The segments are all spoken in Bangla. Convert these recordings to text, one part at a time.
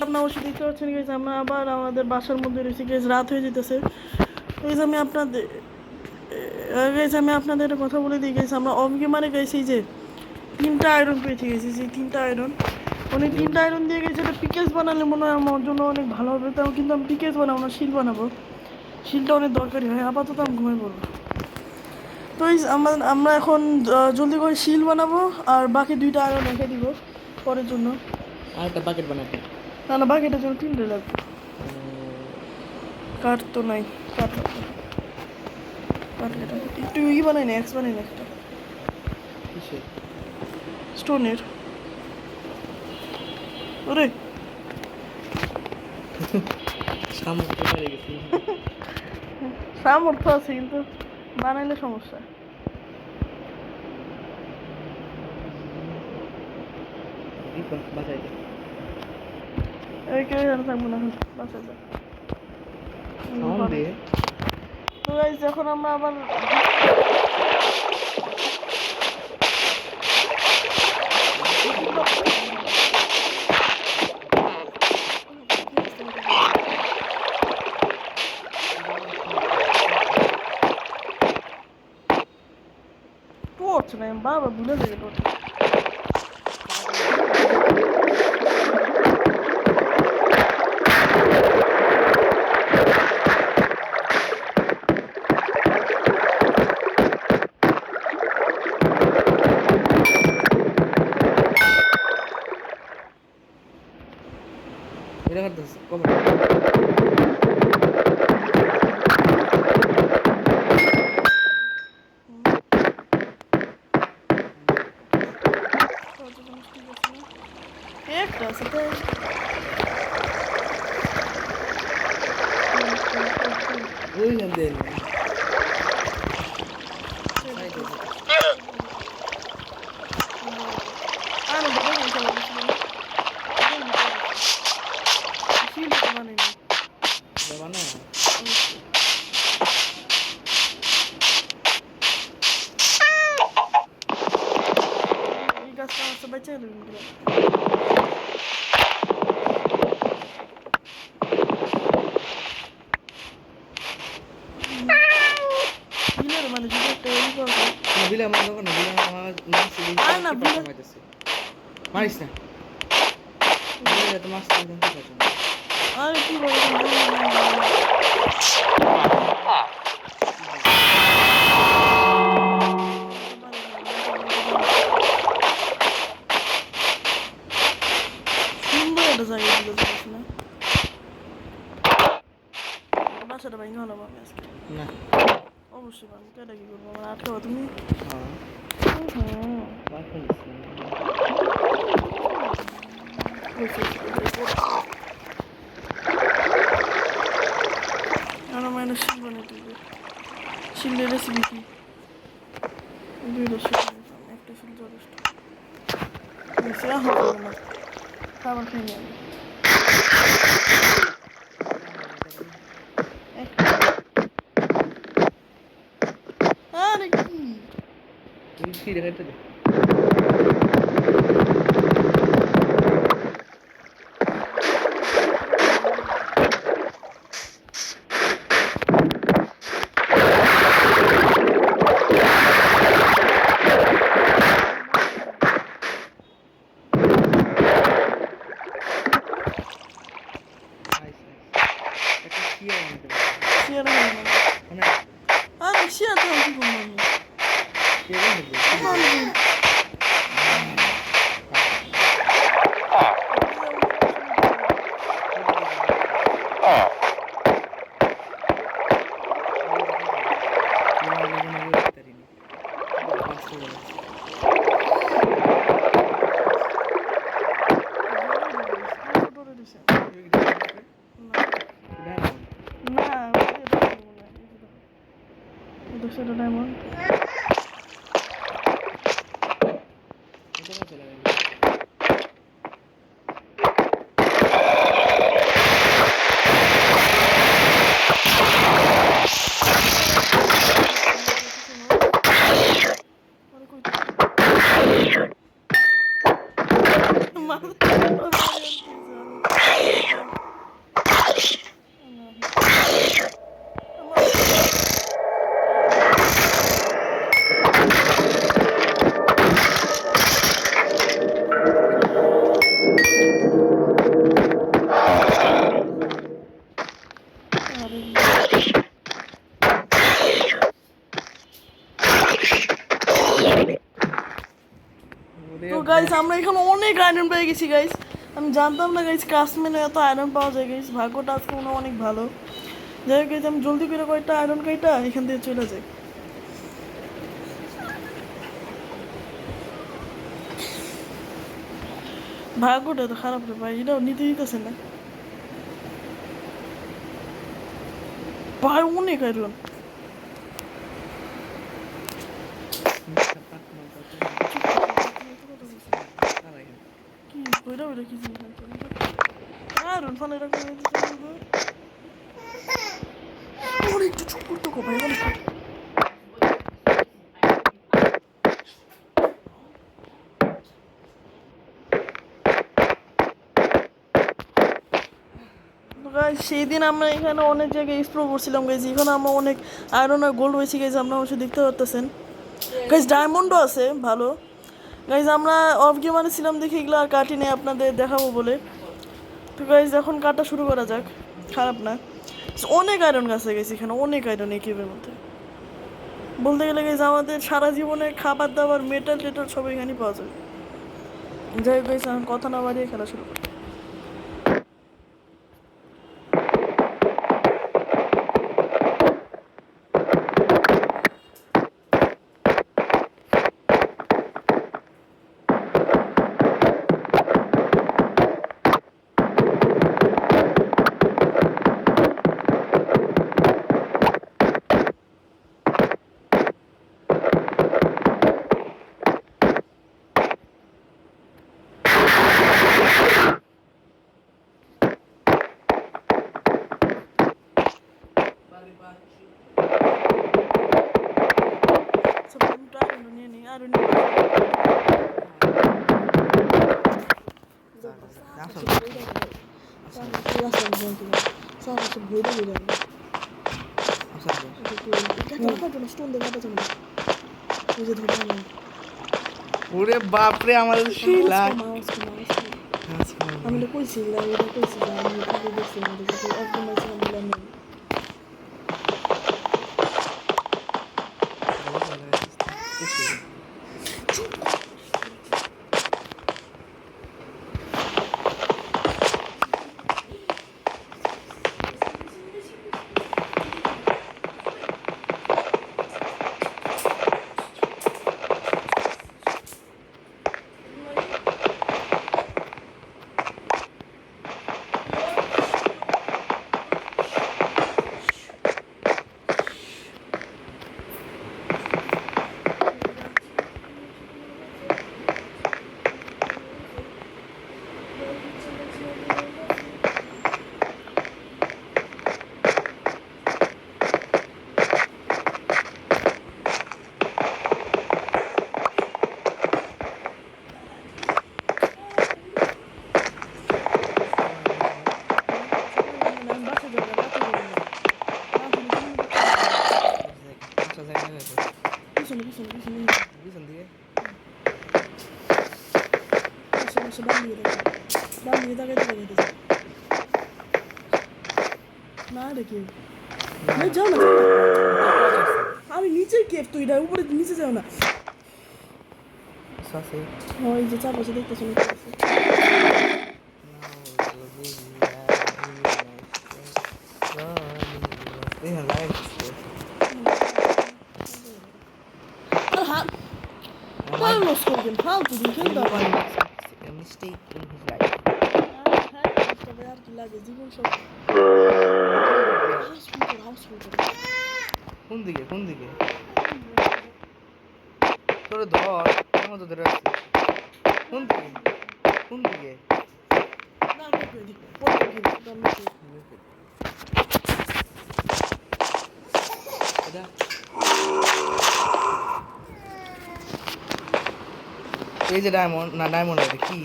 আপনার অবশ্যই দেখতে পাচ্ছেন গাইজ, আমরা আবার আমাদের বাসার মধ্যে রয়েছি গাইজ, রাত হয়ে যেতেছে। গাইজ আমি আপনাদের একটা কথা বলে দিই গাইজ, আমরা অফগে মানে গাইছি যে 3টা আয়রন পেয়েছি গেছি, যে 3টা আয়রন, অনেক 3টা আয়রন দিয়ে গেছে। এটা পিকেস বানালে মনে হয় আমার জন্য অনেক ভালো হবে, তাও কিন্তু আমি পিকেস বানাবো না, শিল বানাবো। শিলটা অনেক দরকারি হয়। আপাতত আমি ঘুমিয়ে পড়বো। তো আমরা এখন জলদি করে শিল বানাবো, আর বাকি 2টা আয়রন রেখে দিব পরের জন্য। আর একটা বাকেট বানাতে, না বাকিটার জন্য 3টে লাগবে। কাঠ তো নাই, কাঠ লাগবে। একটু বানাই না, এক্স বানাই না একটা স্টোনের। ওরে সামর্থ্য আছে কিন্তু বানাইলে সমস্যা। কেউ থাকবো না, বাঁচা যায়। তো গাইস এখন আমরা আবার টর্চ নাই, বাবা ভুলে যাবে টর্চ। একটা আছে তাই এই গাছটা আছে বাচ্চা মানে যদি একটা বিলে আমার দোকান না, বিলে আমার না বিলে মারিস না, বিলে তো মাছ একদম ঠিক আছে। আরে কি বলে সুন্দর একটা জায়গা ছিল না, বাসাটা ভাই ভালো পাবে আজকে না অবশ্যই পাবো। কেটা কি করবো, আমার আটকাবো তুমি? আমার মায়ের শিল বানিয়ে দিবে। শিলের রেসিপি কি? 2 শিল, একটা শিল যথেষ্ট। বেশি হবে না, খাবার খেয়ে নিয়ে আমি আরে কি দেখাইতে দে। শিয়ার হবে না, আরে শিয়ার তো কি করবো আমি? সেটা ডায়মন্ড আমরা এখানে অনেক আয়রন পেয়ে গেছি গাইস। আমি জানতাম না গাইস কাশ্মীরে এত আয়রন পাওয়া যায় গাইস। ভাগ্যটা আজকে মনে হয় অনেক ভালো। যাই হোক গাইস, আমি জলদি করে কয়েকটা আয়রন কাইটা এখান থেকে চলে যাই। ভাগ্যটা তো খারাপ রে ভাই, এটাও নিতে দিতেছে না ভাই, অনেক আয়রন। কি ওইটা ওইটা কি জিনিস আয়রন ফান এরকম অনেক একটু চুপ করতে কো ভাই, অনেক সেই দিন আমরা এখানে অনেক জায়গায় এক্সপ্লোর করছিলাম গেছি। এখানে আমরা অনেক আয়রন আর গোল্ড হয়েছি গেছি, আপনারা অবশ্যই দেখতে পারতেছেন গাইজ। ডায়মন্ডও আছে ভালো গাইজ। আমরা অফ গেমারে ছিলাম দেখে এগুলো আর কাটি নেই আপনাদের দেখাবো বলে। তো গাইজ এখন কাটা শুরু করা যাক, খারাপ না। অনেক আয়রন গাছে গেছি এখানে, অনেক আয়রন এই কেবের মধ্যে। বলতে গেলে গাইজ আমাদের সারা জীবনে খাবার দাবার মেটাল টেটাল সব এখানেই পাওয়া যায়। যাই হোক গাইজ, এখন কথা না বাড়িয়ে খেলা শুরু করি। ওরে বাপরে আমাদের শিলা আমি তো কইছি এটা কইছি আমি আগে গেছি আমাদের কাছে একদম আছে আমরা নেই। আমি নিচে কেপ, তুই উপরে নিচে যাও না। ওই যে চারপাশে দেখতেছো ফালতু দিন খেলতে পারি আর কি লাগে জীবন সব। কোন দিকে তোরে ধর আমার তো ধরে আছে। কোন দিকে এই যে ডায়মন্ড না ডায়মন্ড এটা কি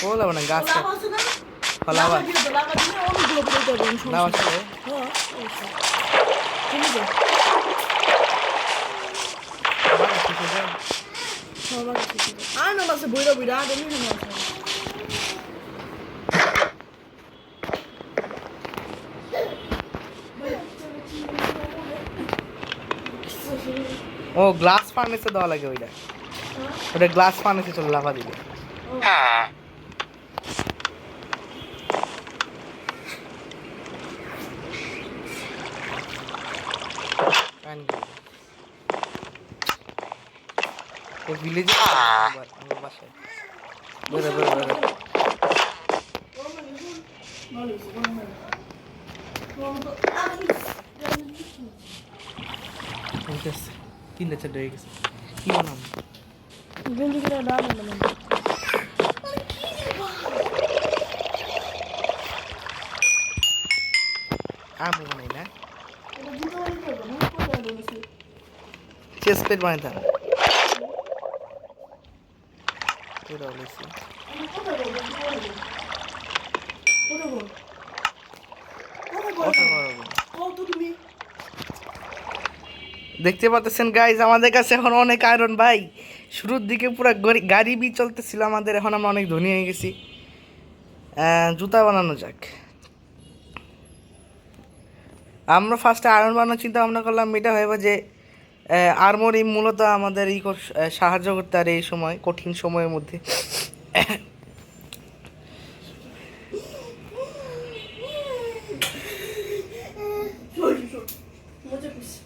বলা না গাছটা ফলাবা অনেকগুলো তুমি যাও আমার কাছে এসে যাও। আমার কাছে এসে যাও। আর না বাসে বইরা বইরা আর এমনি কেন আছে ও গ্লাস ফার্নেসে দেওয়া লাগে ওইটা, ওটা গ্লাস ফার্নেসে চলে লাফা দিবে। ও ভিলেজে আমার বাসায় বেরো বেরো বেরো। ঠিক আছে, 3-4 হয়ে গেছে। কি বানাবো? গেঞ্জি কিনে ডাল না আমি বানাই না, এটা দিতে পারি কি হবে না কোথায় বলেছি চেস্ট প্লেট বানাইতে হবে। এটা বলেছি আমি কোথায় বলবো কোথায় বল কথা বলবো। কল তো তুমি দেখতে পাচ্ছেন গাইজ, আমাদের কাছে এখন অনেক আয়রন ভাই। শুরুর দিকে পুরো গাড়ি বি চলতেছিল আমাদের, এখন আমরা অনেক ধনী হয়ে গেছি। জুতা বানানো যাক। আমরা ফার্স্টে আয়রন বানানোর চিন্তা ভাবনা করলাম, এটা ভেবে যে আর্মরি মূলত আমাদের সাহায্য করতে আর এই সময় কঠিন সময়ের মধ্যে। মজা করছি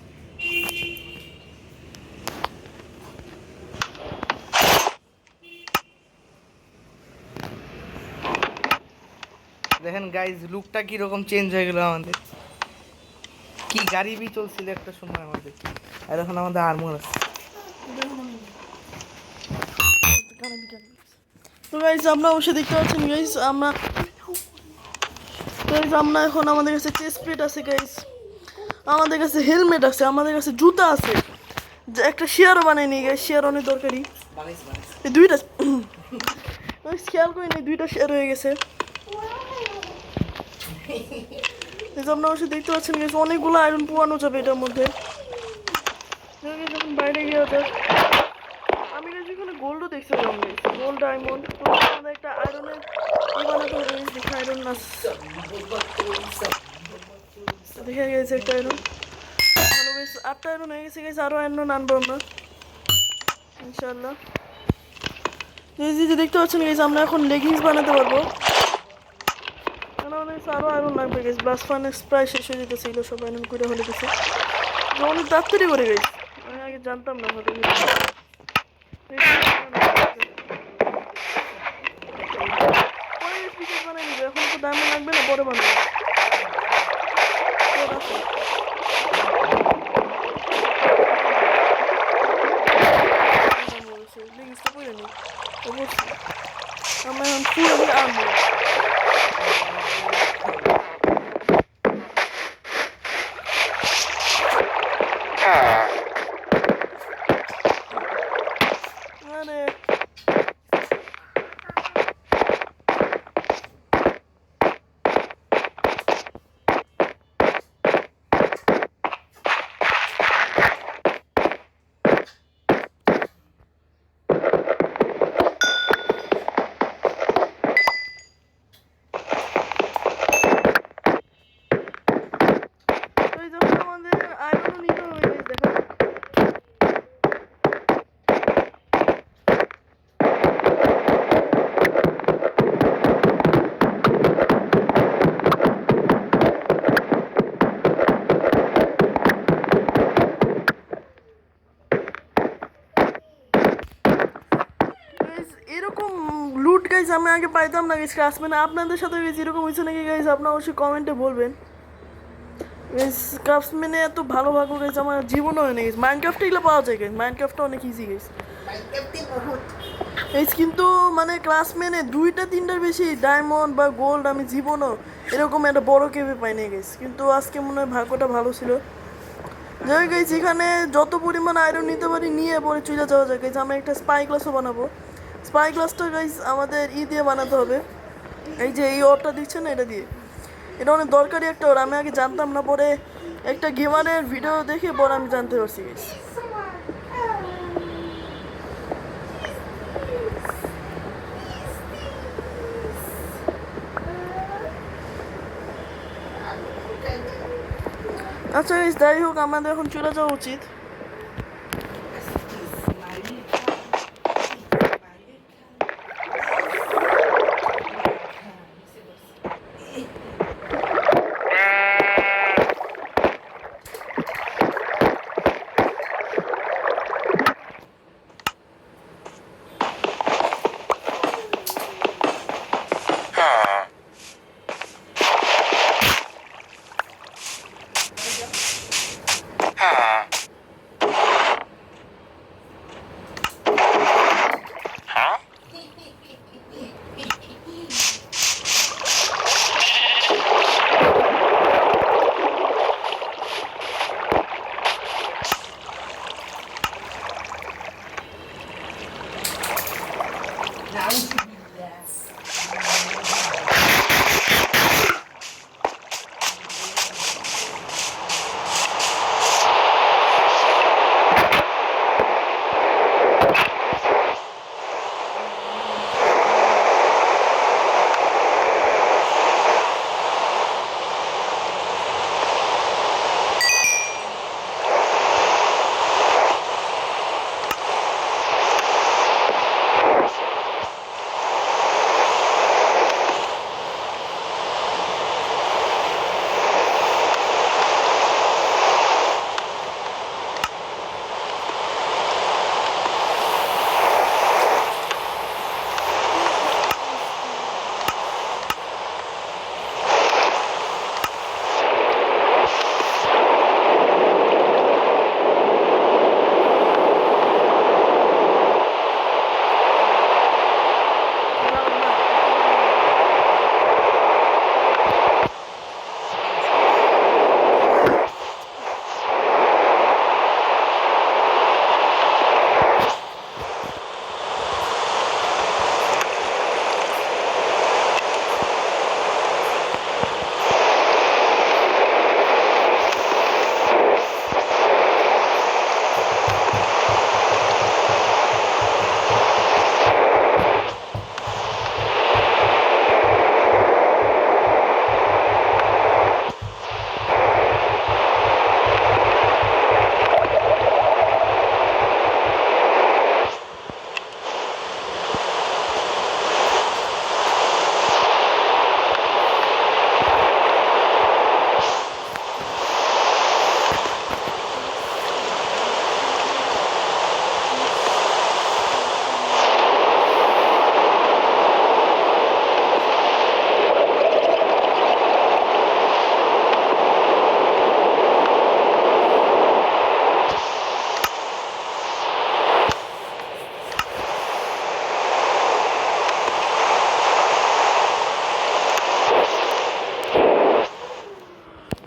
দেখেন গাইজ, লুকটা কিরকম চেঞ্জ হয়ে গেল আমাদের। কি গাড়ি বি চলছিল একটা সময় আমাদের, আর এখন আমাদের আর্মর আছে। তো গাইস আমরা অবশ্যই দেখতে পাচ্ছেন গাইস, আমরা এখন আমাদের কাছে চেস্ট প্লেট আছে গাইস, আমাদের কাছে হেলমেট আছে, আমাদের কাছে জুতা আছে, যে একটা শেয়ারও বানাই নি গাইস, শেয়ার অনেক দরকারি। এই দুইটা খেয়াল করি নি, দুইটা শেয়ার হয়ে গেছে। আমরা অবশ্যই দেখতে পাচ্ছেন গাইস, অনেকগুলো আয়রন পোয়ানো যাবে এটার মধ্যে। যখন বাইরে গিয়ে যাক, আমি গাইস এখানে গোল্ডও দেখছিলাম গাইস, গোল্ড ডায়মন্ড। তো আমাদের একটা আয়রনের বানাতে হবে গাইস, দেখে আয়রন না দেখে গেছে একটা আয়রন ভালো গাইস, 8টা আয়রন হয়ে গেছে গাইস, আরও আয়রন আনবো আমরা ইনশাআল্লাহ। এই যে দেখতে পাচ্ছেন গাইস, আমরা এখন লেগিংস বানাতে পারবো। আরও আয়রন লাগবে গাইস, ব্লাস্ট ফার্নেস প্রায় শেষ হয়ে যেতেছিল, সব আয়রন করে হলে গেছে অনেক তাড়াতাড়ি করে গাইস, আমি আগে জানতাম না ভালো। বানাই নিবে, এখন তো ডায়মন্ড লাগবে না, পরে বানাবো। আমরা এখন ফুল আনবো। মানে আমাদের আয়রনও নিতে হবে গাইস, দেখা যাক। এরকম লুট গাইজ আমি আগে পাইতাম না গাইজ, ক্রাফটম্যানে আপনাদের সাথে গাইজ এরকম হয়েছে নাকি গাইজ, আপনারা অবশ্যই কমেন্টে বলবেন। গাইজ ক্রাফটম্যানে এত ভালো ভালো গাইজ আমার জীবনও হয় না গাইজ, মাইনক্রাফটে এগুলো পাওয়া যায় গাইজ, মাইনক্রাফটটা অনেক ইজি গাইজ গাইজ, কিন্তু মানে ক্লাসম্যানে 2-3টার বেশি ডায়মন্ড বা গোল্ড আমি জীবনও এরকম একটা বড় কেভে পাইনি গাইজ, কিন্তু আজকে মনে হয় ভাগ্যটা ভালো ছিল। যাই গাইজ, এখানে যত পরিমাণ আয়রন নিতে পারি নিয়ে পরে চলে যাওয়া যায় গাইজ। আমরা একটা স্পাই গ্লাসও বানাবো, স্পাই গ্লাসটা গাইজ আমাদের দিয়ে বানাতে হবে, এই যে এই অরটা দিচ্ছে না এটা দিয়ে, এটা অনেক দরকারি একটা ওর, আমি আগে জানতাম না, পরে একটা গেমারের ভিডিও দেখে পর আমি জানতে পারছি guys। আচ্ছা guys, যাই হোক আমাদের এখন চলে যাওয়া উচিত।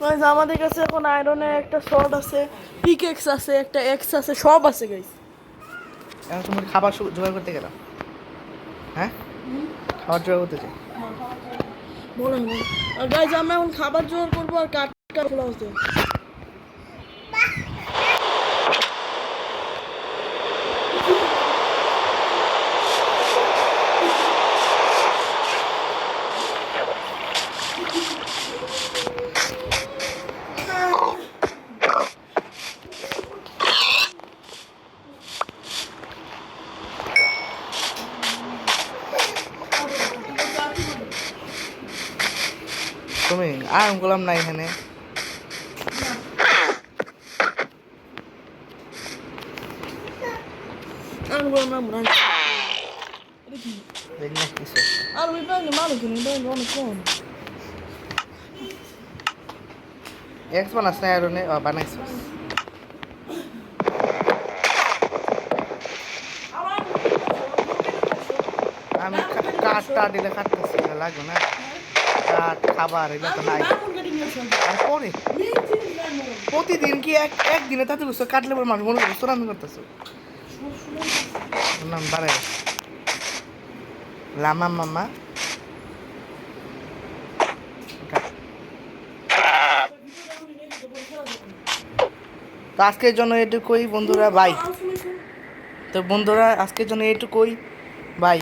Guys, আমাদের কাছে এখন আয়রনের একটা শর্ট আছে, পিকেক্স আছে, একটা এক্স আছে, সব আছে গাইস। এখন তুমি খাবার জোগাড় করতে গেলাম, হ্যাঁ খাবার জোগাড় করতে চাই বলেন আর গাইস, আমরা এখন খাবার জোগাড় করবো আর কাঠ খোলা হচ্ছে। তুমি আরাম করলাম না এখানে। আর বললাম না মনে দেখি না কিছু। আর ওই ব্যাগে মানুষ নেই, অনেক কম। এক্স বানাস না আয়রনে বানাইছ? আমি কাঠটা দিলে কাটতেছি, লাগবে না কাঠ খাবার এগুলো তো নাই। আর পরে প্রতিদিন কি একদিনে তাতে বুঝছো কাটলে পরে মানুষ মনে করছো তোর আমি করতেছো নাম বাড়াই লামা মামা আজকের জন্য এটুকুই বন্ধুরা, বাই। তো বন্ধুরা আজকের জন্য এটুকুই, বাই।